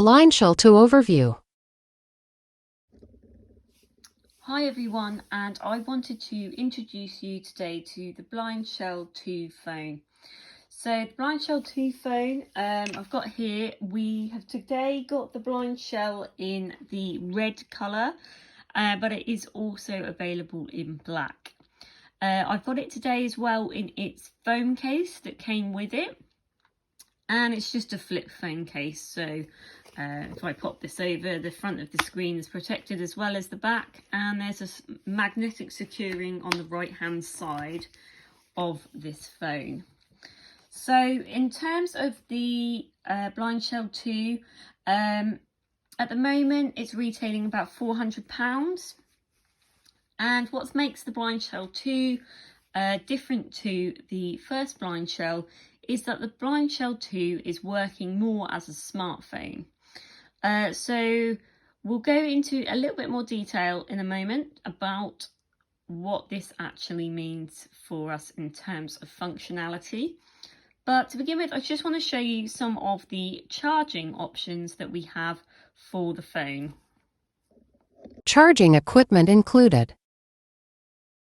Blindshell 2 overview. Hi everyone, and I wanted to introduce you today to the Blindshell 2 phone. So the Blindshell 2 phone I've got here, we have today got the Blindshell in the red colour, but it is also available in black. I've got it today as well in its phone case that came with it, and it's just a flip phone case, so if I pop this over, the front of the screen is protected as well as the back, and there's a magnetic securing on the right hand side of this phone. So in terms of the Blindshell 2, at the moment it's retailing about £400, and what makes the Blindshell 2 different to the first Blindshell is that the Blindshell 2 is working more as a smartphone. So we'll go into a little bit more detail in a moment about what this actually means for us in terms of functionality. But to begin with, I just want to show you some of the charging options that we have for the phone. Charging equipment included.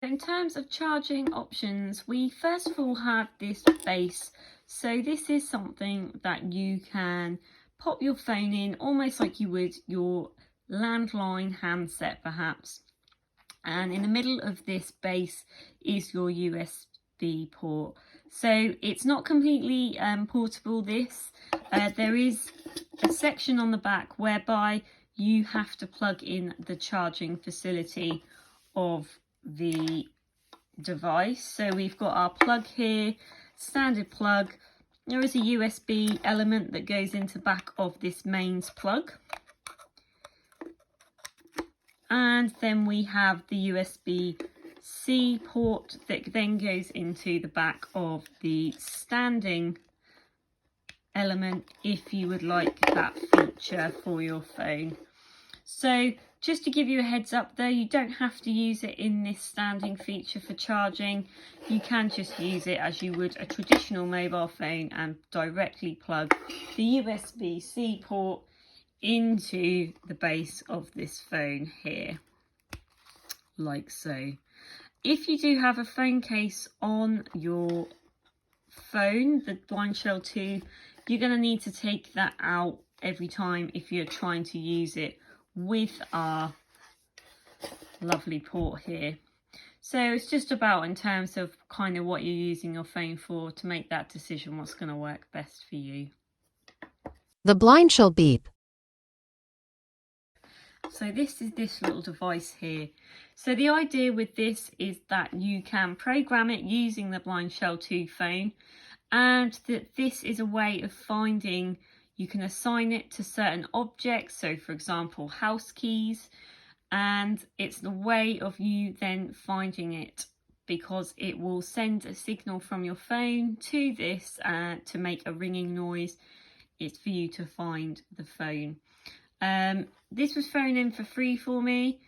In terms of charging options, we first of all have this base. So this is something that you can pop your phone in almost like you would your landline handset perhaps. And in the middle of this base is your USB port. So it's not completely portable, this. There is a section on the back whereby you have to plug in the charging facility of the device. So we've got our plug here, standard plug. There is a USB element that goes into the back of this mains plug, and then we have the USB-C port that then goes into the back of the standing element if you would like that feature for your phone. So just to give you a heads up though, you don't have to use it in this standing feature for charging. You can just use it as you would a traditional mobile phone and directly plug the USB-C port into the base of this phone here, like so. If you do have a phone case on your phone, the Blindshell 2, you're going to need to take that out every time if you're trying to use it with our lovely port here. So it's just about in terms of kind of what you're using your phone for to make that decision what's going to work best for you. The Blindshell beep. So this is this little device here. So the idea with this is that you can program it using the Blindshell 2 phone, and that this is a way of finding, you can assign it to certain objects, so for example house keys, and it's the way of you then finding it, because it will send a signal from your phone to this to make a ringing noise. It's for you to find the phone. This was thrown in for free for me.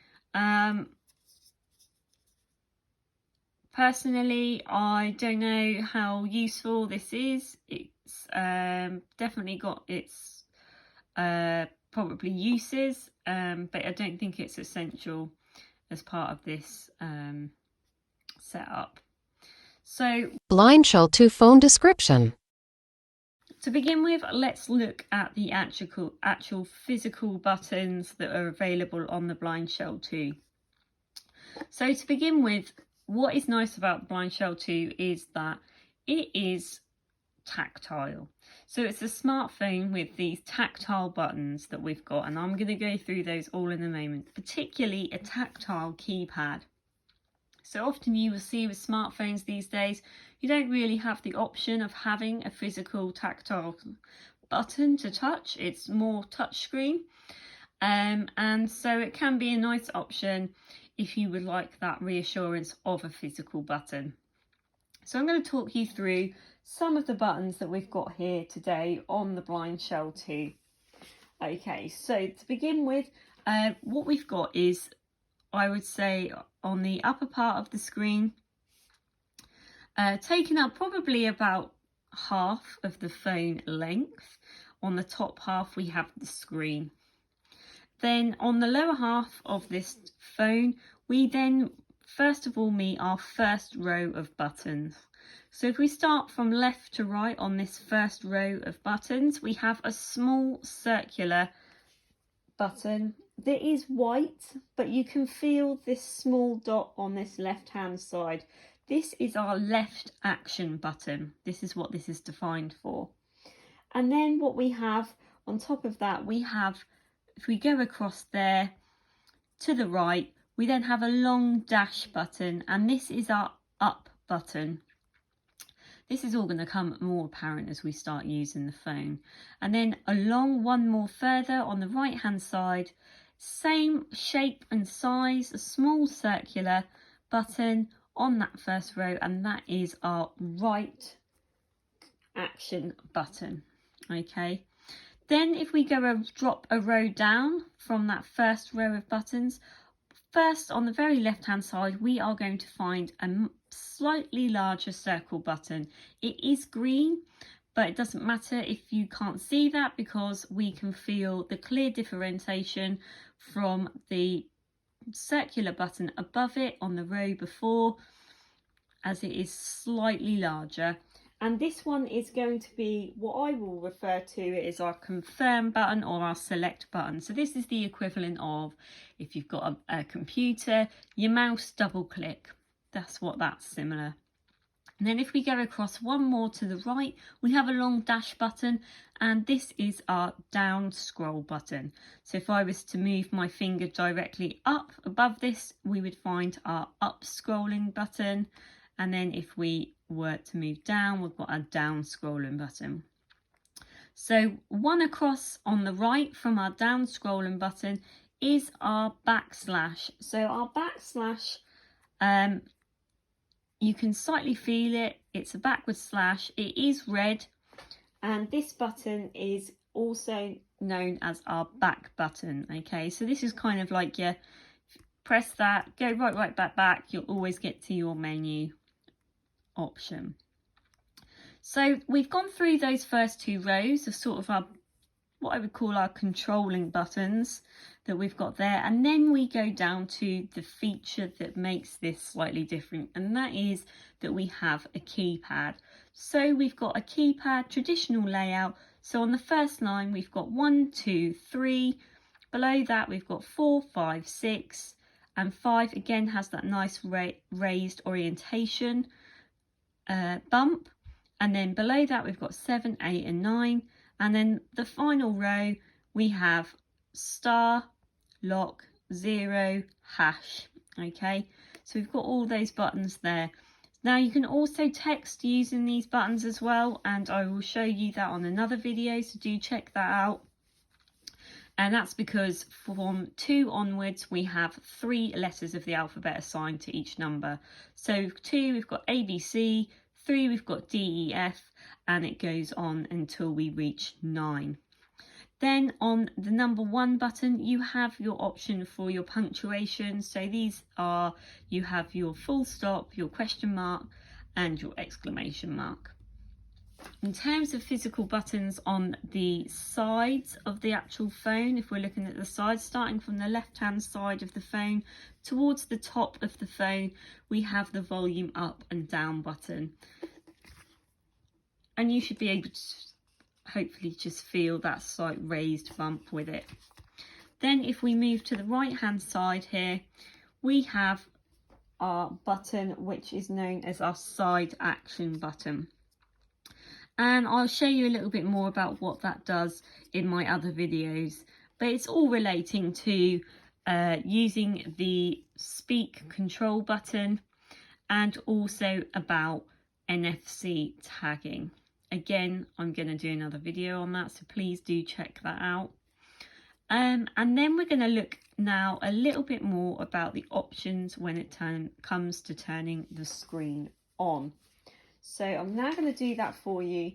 Personally, I don't know how useful this is. It's definitely got its probably uses, but I don't think it's essential as part of this setup. So Blindshell 2 phone description. to begin with, let's look at the actual physical buttons that are available on the Blindshell 2. So to begin with, what is nice about the Blindshell 2 is that it is tactile. So it's a smartphone with these tactile buttons that we've got, and I'm going to go through those all in a moment, particularly a tactile keypad. So often you will see with smartphones these days, you don't really have the option of having a physical tactile button to touch. It's more touchscreen. And so it can be a nice option if you would like that reassurance of a physical button. So I'm going to talk you through some of the buttons that we've got here today on the Blindshell 2. Okay, so to begin with, what we've got is, I would say, on the upper part of the screen, taking up probably about half of the phone length, on the top half we have the screen. Then on the lower half of this phone, we then first of all meet our first row of buttons. So if we start from left to right on this first row of buttons, we have a small circular button that is white, but you can feel this small dot on this left hand side. This is our left action button. This is what this is defined for. And then what we have on top of that, we have, if we go across there to the right, we then have a long dash button, and this is our up button. This is all going to come more apparent as we start using the phone. And then along one more further on the right hand side, same shape and size, a small circular button on that first row, and that is our right action button. Okay, then if we drop a row down from that first row of buttons, first on the very left hand side we are going to find a slightly larger circle button. It is green, but it doesn't matter if you can't see that, because we can feel the clear differentiation from the circular button above it on the row before, as it is slightly larger. And this one is going to be what I will refer to as our confirm button or our select button. So this is the equivalent of, if you've got a computer, your mouse double click. That's what that's similar. And then if we go across one more to the right, we have a long dash button, and this is our down scroll button. So if I was to move my finger directly up above this, we would find our up scrolling button. And then if we were to move down, we've got a down scrolling button. So one across on the right from our down scrolling button is our backslash. So our backslash, you can slightly feel it. It's a backward slash. It is red. And this button is also known as our back button. Okay, so this is kind of like your press that, go right, back. You'll always get to your menu option. So we've gone through those first two rows of sort of our, what I would call our controlling buttons that we've got there, and then we go down to the feature that makes this slightly different, and that is that we have a keypad. So we've got a keypad traditional layout. So on the first line we've got 1, 2, 3, below that we've got 4, 5, 6, and 5 again has that nice raised orientation bump, and then below that we've got 7, 8 and 9, and then the final row we have star, lock, 0, hash. Okay, so we've got all those buttons there. Now you can also text using these buttons as well, and I will show you that on another video, so do check that out. And that's because from 2 onwards we have 3 letters of the alphabet assigned to each number. So 2 we've got ABC, 3 we've got D, E, F, and it goes on until we reach 9. Then on the number 1 button you have your option for your punctuation. So these are, you have your full stop, your question mark and your exclamation mark. In terms of physical buttons on the sides of the actual phone, if we're looking at the sides, starting from the left hand side of the phone towards the top of the phone, we have the volume up and down button. And you should be able to hopefully just feel that slight raised bump with it. Then if we move to the right hand side here, we have our button which is known as our side action button. And I'll show you a little bit more about what that does in my other videos, but it's all relating to using the speak control button and also about NFC tagging. Again, I'm going to do another video on that, so please do check that out. And then we're going to look now a little bit more about the options when it comes to turning the screen on. So I'm now going to do that for you,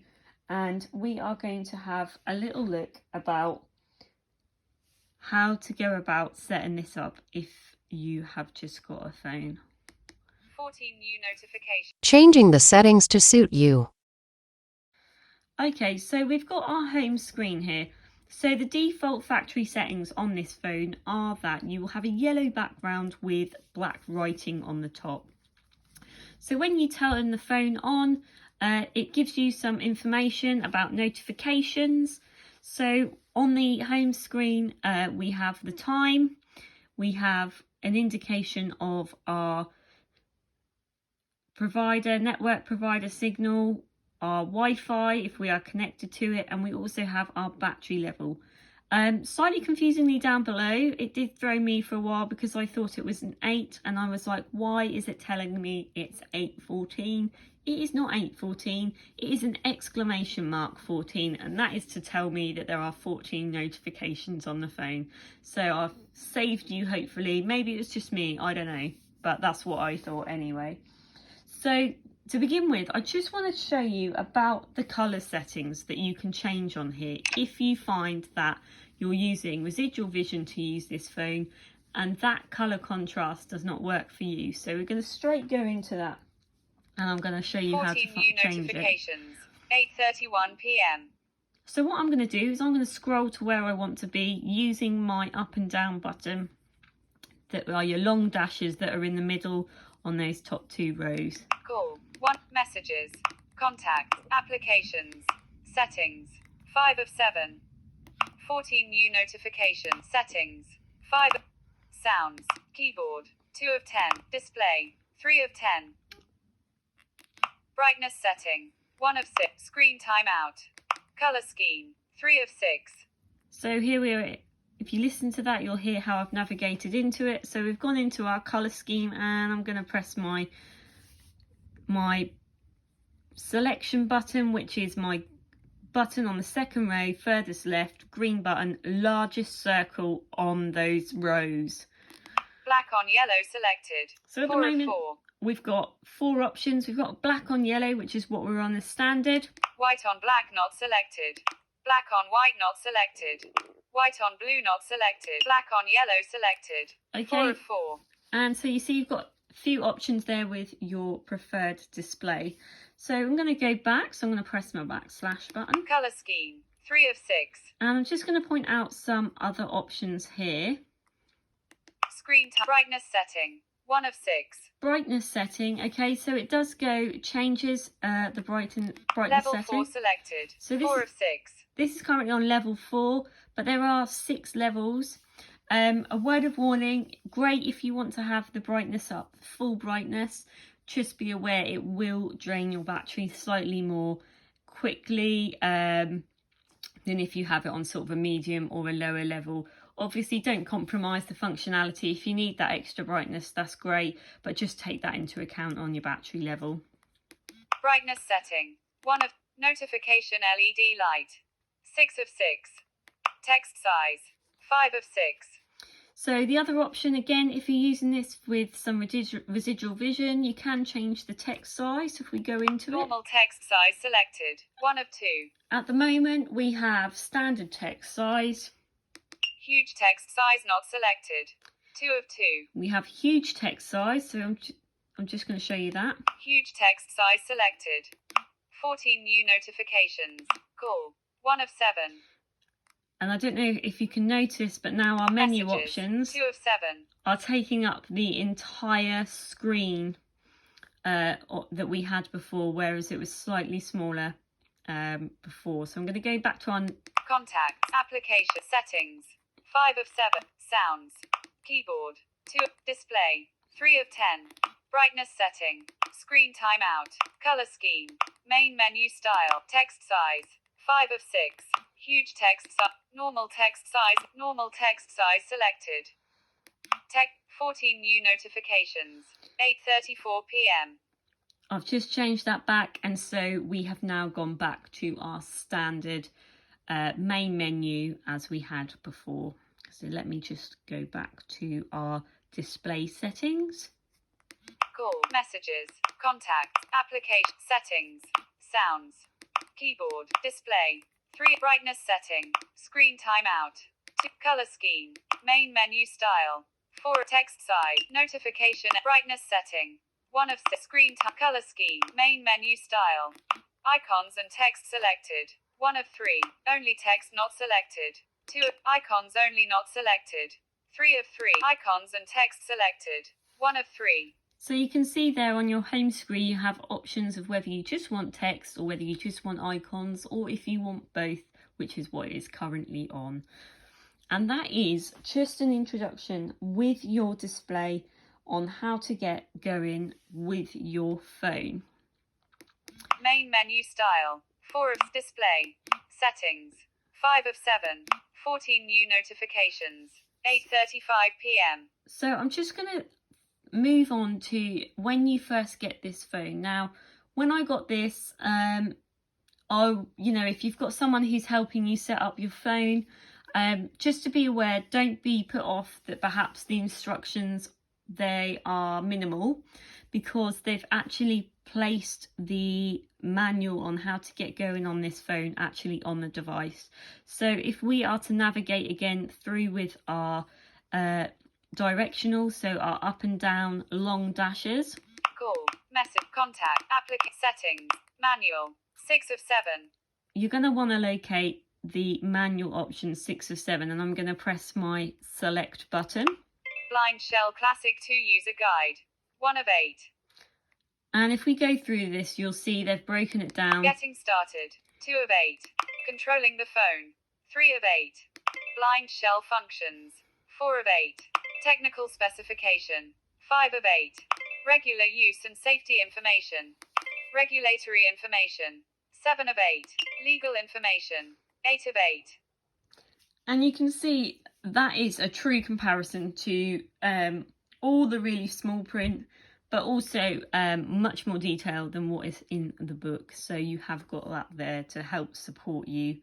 and we are going to have a little look about how to go about setting this up if you have just got a phone. 14 new notifications. Changing the settings to suit you. Okay, so we've got our home screen here. So the default factory settings on this phone are that you will have a yellow background with black writing on the top. So when you turn the phone on, it gives you some information about notifications. So on the home screen, we have the time, we have an indication of our network provider signal, our Wi-Fi if we are connected to it, and we also have our battery level. Slightly confusingly down below, it did throw me for a while because I thought it was an 8 and I was like, why is it telling me it's 8:14? It is not 8:14, it is an exclamation mark 14, and that is to tell me that there are 14 notifications on the phone. So I've saved you, hopefully. Maybe it's just me, I don't know, but that's what I thought anyway. So to begin with, I just want to show you about the colour settings that you can change on here if you find that you're using residual vision to use this phone and that colour contrast does not work for you. So we're going to straight go into that and I'm going to show you how to change new notifications, 8:31 p.m. So what I'm going to do is I'm going to scroll to where I want to be using my up and down button that are your long dashes that are in the middle on those top 2 rows. Call, 1, messages, contacts, applications, settings, 5 of 7, 14 new notifications, settings, 5, sounds, keyboard, 2 of 10, display, 3 of 10, brightness setting, 1 of 6, screen timeout, color scheme, 3 of 6. So here we are. If you listen to that, you'll hear how I've navigated into it. So we've gone into our colour scheme and I'm going to press my selection button, which is my button on the second row, furthest left, green button, largest circle on those rows. Black on yellow selected. So at the moment, we've got 4 options. We've got black on yellow, which is what we're on the standard. White on black not selected. Black on white not selected. White on blue not selected. Black on yellow selected. Okay. 4 of 4. And so you see you've got a few options there with your preferred display. So I'm going to go back. So I'm going to press my backslash button. Color scheme, 3 of 6. And I'm just going to point out some other options here. Screen time, brightness setting, 1 of 6. Brightness setting. Okay, so it does changes the brightness level setting. 4 selected. So 4 of 6. This is currently on level 4, but there are 6 levels. A word of warning, great if you want to have the brightness up, full brightness. Just be aware it will drain your battery slightly more quickly than if you have it on sort of a medium or a lower level. Obviously, don't compromise the functionality. If you need that extra brightness, that's great, but just take that into account on your battery level. Brightness setting, 1 of notification LED light, 6 of 6. Text size, 5 of 6. So the other option, again, if you're using this with some residual vision, you can change the text size if we go into Normal text size selected, 1 of 2. At the moment, we have standard text size. Huge text size not selected, 2 of 2. We have huge text size, so I'm just going to show you that. Huge text size selected, 14 new notifications, call, 1 of 7. And I don't know if you can notice, but now our menu Messages, options 2 of 7. are taking up the entire screen that we had before, whereas it was slightly smaller before. So I'm going to go back to our Contacts, application, settings, 5 of 7. Sounds, keyboard, 2 of display, 3 of 10. Brightness setting, screen timeout, color scheme, main menu style, text size, 5 of 6. Huge text size, normal text size selected. 14 new notifications, 8:34 p.m. I've just changed that back, and so we have now gone back to our standard main menu as we had before. So let me just go back to our display settings. Call, messages, contacts, application, settings, sounds, keyboard, display, 3 brightness setting, screen timeout, 2 color scheme, main menu style, 4 text size, notification, brightness setting, 1 of 6 screen time, color scheme, main menu style, Icons and text selected. 1 of 3. Only text not selected. 2 of icons only not selected. 3 of 3. Icons and text selected. 1 of 3. So you can see there on your home screen you have options of whether you just want text or whether you just want icons, or if you want both, which is what is currently on. And that is just an introduction with your display on how to get going with your phone. Main menu style. 4 of display. Settings. 5 of 7. 14 new notifications. 8:35 p.m. So I'm just going to move on to when you first get this phone. Now, when I got this, if you've got someone who's helping you set up your phone, just to be aware, don't be put off that perhaps the instructions, they are minimal, because they've actually placed the manual on how to get going on this phone actually on the device. So if we are to navigate again through with our directional, so our up and down long dashes. Call, message, contact, applicant, settings, manual, 6 of 7. You're going to want to locate the manual option 6 of 7, and I'm going to press my select button. Blindshell Classic 2 user guide, 1 of 8. And if we go through this, you'll see they've broken it down. Getting started, 2 of 8. Controlling the phone, 3 of 8. Blindshell functions, 4 of 8. Technical specification, 5 of 8. Regular use and safety information. Regulatory information, 7 of 8. Legal information, 8 of 8. And you can see that is a true comparison to all the really small print, but also much more detail than what is in the book. So you have got that there to help support you,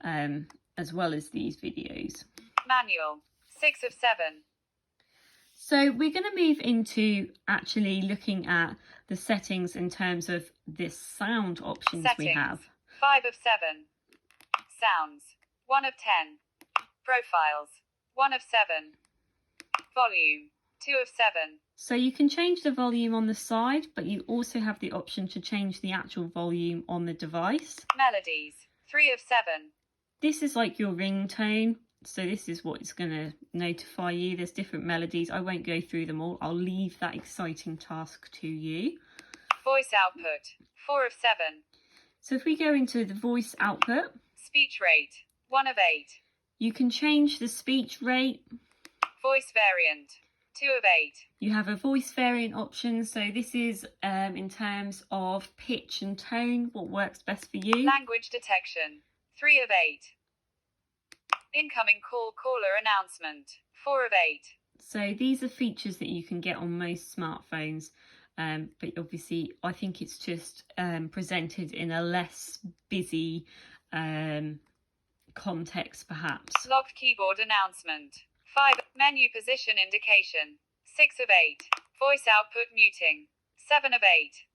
as well as these videos. Manual, 6 of 7. So we're going to move into actually looking at the settings in terms of the sound options we have. 5 of 7. Sounds, 1 of 10. Profiles, 1 of 7. Volume, 2 of 7. So you can change the volume on the side, but you also have the option to change the actual volume on the device. Melodies, 3 of 7. This is like your ringtone. So this is what it's going to notify you. There's different melodies. I won't go through them all. I'll leave that exciting task to you. Voice output, 4 of 7. So if we go into the voice output. Speech rate, 1 of 8. You can change the speech rate. Voice variant, 2 of 8. You have a voice variant option. So this is in terms of pitch and tone, what works best for you. Language detection, 3 of 8. Incoming caller announcement, 4 of 8. So these are features that you can get on most smartphones, but obviously I think it's just presented in a less busy context perhaps. Locked keyboard announcement, 5. Menu position indication, 6 of 8. Voice output muting, 7 of 8.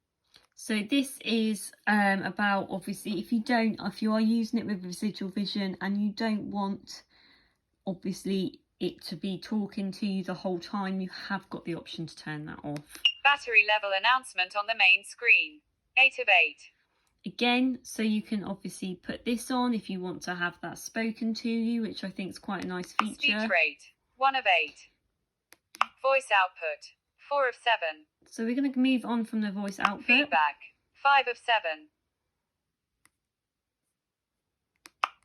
So this is about, obviously, if you are using it with residual vision and you don't want, obviously, it to be talking to you the whole time, you have got the option to turn that off. Battery level announcement on the main screen, 8 of 8. Again, so you can obviously put this on if you want to have that spoken to you, which I think is quite a nice feature. Speech rate, 1 of 8. Voice output, 4 of 7. So we're going to move on from the voice output. Feedback, 5 of 7.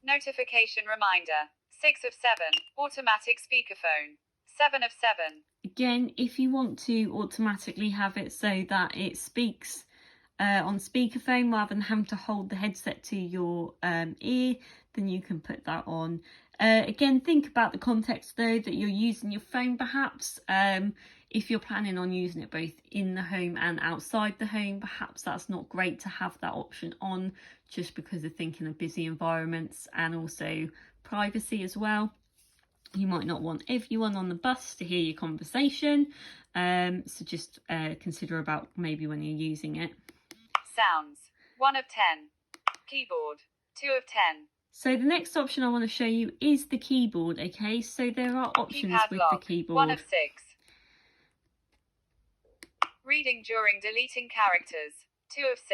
Notification reminder, 6 of 7. Automatic speakerphone, 7 of 7. Again, if you want to automatically have it so that it speaks on speakerphone rather than having to hold the headset to your ear, then you can put that on. Again, think about the context though that you're using your phone perhaps. If you're planning on using it both in the home and outside the home, perhaps that's not great to have that option on, just because of thinking of busy environments and also privacy as well. You might not want everyone on the bus to hear your conversation, so just consider about maybe when you're using it. Sounds, 1 of 10. Keyboard, 2 of 10. So the next option I want to show you is the keyboard, okay? So there are options Keypad with lock, the keyboard. 1 of 6. Reading during deleting characters, 2 of 6.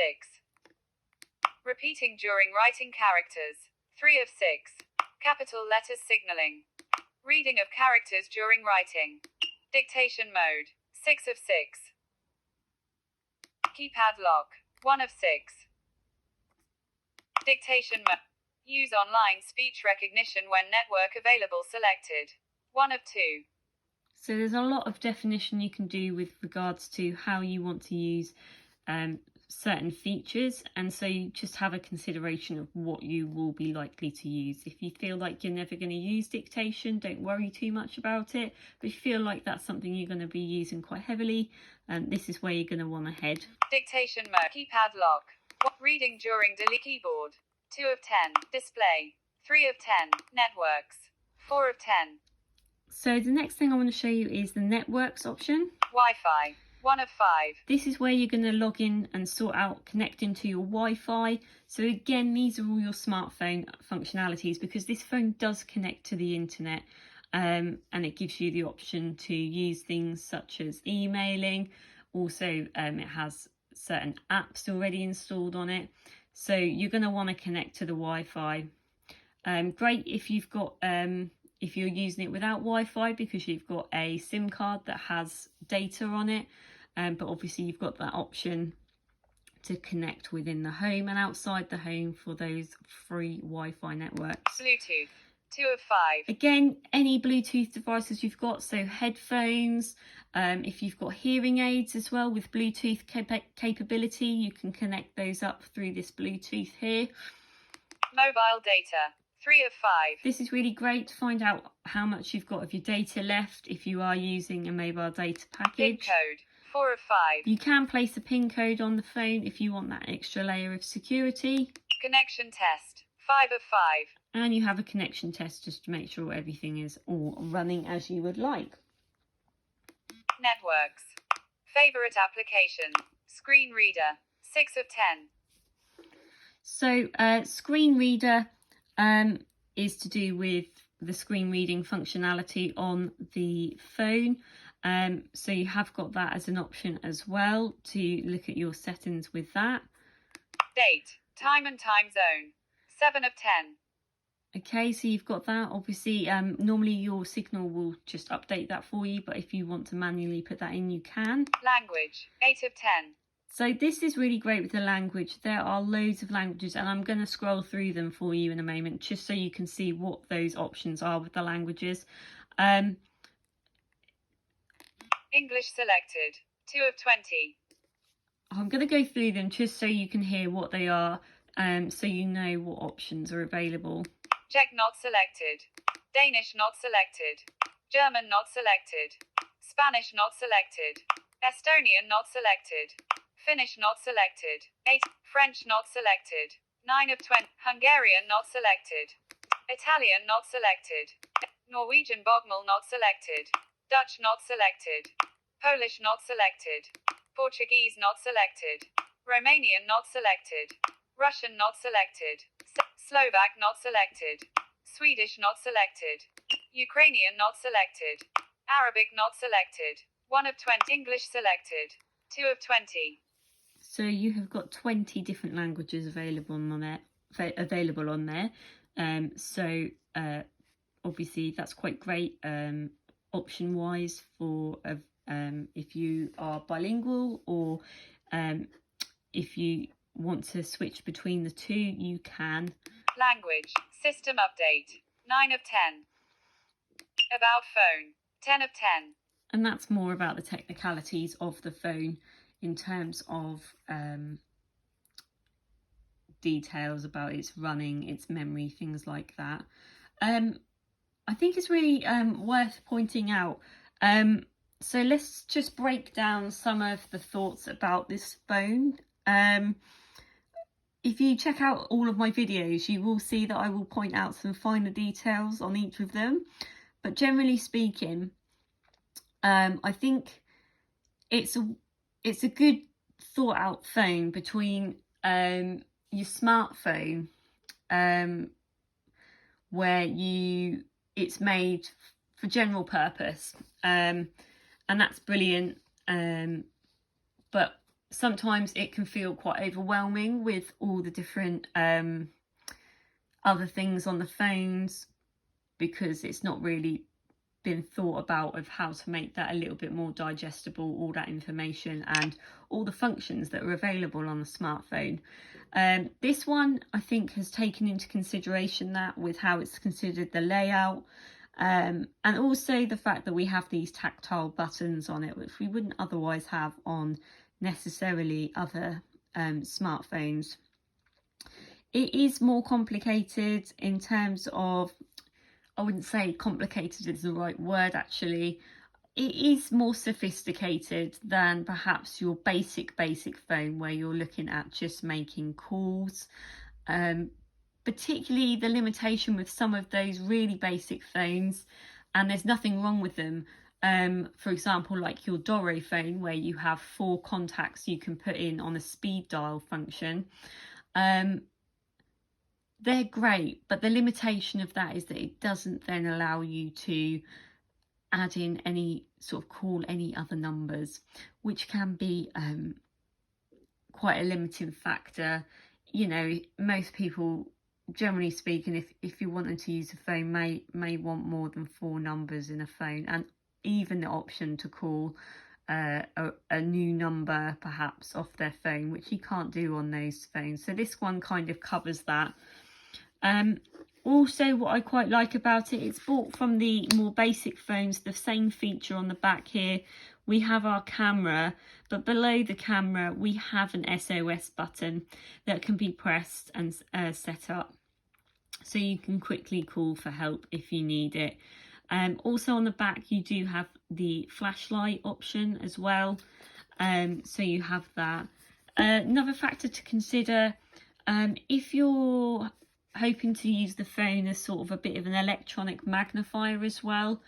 Repeating during writing characters. 3 of 6. Capital letters signaling. Reading of characters during writing. Dictation mode. 6 of 6. Keypad lock. 1 of 6. Dictation mode. Use online speech recognition when network available selected. 1 of 2. So there's a lot of definition you can do with regards to how you want to use certain features, and so you just have a consideration of what you will be likely to use. If you feel like you're never going to use dictation, don't worry too much about it, but if you feel like that's something you're going to be using quite heavily, this is where you're going to want to head. Dictation mode. Keypad lock. Reading during delete keyboard. 2 of 10. Display. 3 of 10. Networks. 4 of 10. So the next thing I want to show you is the networks option. Wi-Fi. 1 of 5. This is where you're going to log in and sort out connecting to your Wi-Fi. So again, these are all your smartphone functionalities, because this phone does connect to the internet, and it gives you the option to use things such as emailing. Also, it has certain apps already installed on it. So you're going to want to connect to the Wi-Fi. Great if you've got if you're using it without Wi-Fi, because you've got a SIM card that has data on it, but obviously you've got that option to connect within the home and outside the home for those free Wi-Fi networks. Bluetooth. 2 of 5. Again, any Bluetooth devices you've got, so headphones, if you've got hearing aids as well with Bluetooth capability, you can connect those up through this Bluetooth here. Mobile data. 3 of 5. This is really great to find out how much you've got of your data left if you are using a mobile data PIN package. code. 4 of 5. You can place a PIN code on the phone if you want that extra layer of security. Connection test. 5 of 5. And you have a connection test just to make sure everything is all running as you would like. Networks. Favorite application. Screen reader. 6 of 10. So screen reader is to do with the screen reading functionality on the phone. So you have got that as an option as well to look at your settings with that. Date. Time and time zone. 7 of 10. Okay, so you've got that. Obviously, normally your Signal will just update that for you, but if you want to manually put that in, you can. Language. 8 of 10. So this is really great with the language. There are loads of languages, and I'm going to scroll through them for you in a moment, just so you can see what those options are with the languages. English selected. 2 of 20. I'm going to go through them just so you can hear what they are, so you know what options are available. Czech not selected. Danish not selected. German not selected. Spanish not selected. Estonian not selected. Finnish not selected. 8. French not selected. 9 of 20. Hungarian not selected. Italian not selected. Norwegian Bogmal not selected. Dutch not selected. Polish not selected. Portuguese not selected. Romanian not selected. Russian not selected. Slovak not selected. Swedish not selected. Ukrainian not selected. Arabic not selected. 1 of 20. English selected. 2 of 20. So you have got 20 different languages available on there. So obviously that's quite great option wise for if you are bilingual, or if you want to switch between the two, you can. Language. System update. 9 of 10. About phone. 10 of 10. And that's more about the technicalities of the phone in terms of details about its running, its memory, things like that. I think it's really worth pointing out. So let's just break down some of the thoughts about this phone. If you check out all of my videos, you will see that I will point out some finer details on each of them. But generally speaking, I think it's a good thought out phone between your smartphone, where it's made for general purpose, and that's brilliant. But sometimes it can feel quite overwhelming with all the different other things on the phones, because it's not really been thought about of how to make that a little bit more digestible, all that information and all the functions that are available on the smartphone. This one I think has taken into consideration that with how it's considered the layout, and also the fact that we have these tactile buttons on it, which we wouldn't otherwise have on necessarily other smartphones. It is more complicated in terms of, I wouldn't say complicated is the right word actually. It is more sophisticated than perhaps your basic phone where you're looking at just making calls. Particularly the limitation with some of those really basic phones, and there's nothing wrong with them. For example, like your Doro phone where you have 4 contacts you can put in on a speed dial function. They're great, but the limitation of that is that it doesn't then allow you to add in any sort of call any other numbers, which can be quite a limiting factor. You know, most people, generally speaking, if you're wanting to use a phone, may want more than 4 numbers in a phone, and even the option to call a new number perhaps off their phone, which you can't do on those phones. So this one kind of covers that. Also, what I quite like about it, it's bought from the more basic phones, the same feature on the back here. We have our camera, but below the camera we have an SOS button that can be pressed and set up, so you can quickly call for help if you need it. Also on the back you do have the flashlight option as well, so you have that. Another factor to consider, if you're hoping to use the phone as sort of a bit of an electronic magnifier as well,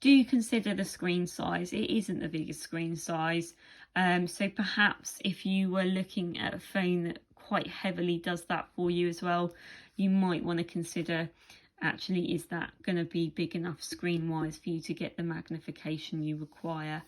do consider the screen size. It isn't the biggest screen size, so perhaps if you were looking at a phone that quite heavily does that for you as well, you might want to consider, actually, is that going to be big enough screen wise for you to get the magnification you require.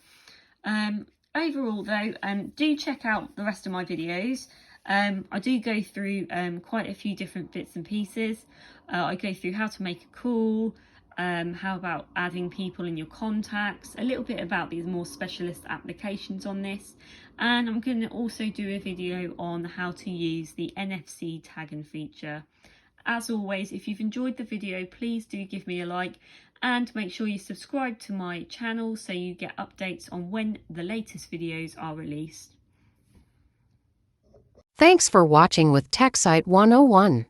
Overall though, do check out the rest of my videos. I do go through quite a few different bits and pieces. I go through how to make a call, how about adding people in your contacts, a little bit about these more specialist applications on this, and I'm going to also do a video on how to use the NFC tagging feature. As always, if you've enjoyed the video, please do give me a like and make sure you subscribe to my channel so you get updates on when the latest videos are released. Thanks for watching with TechSite 101.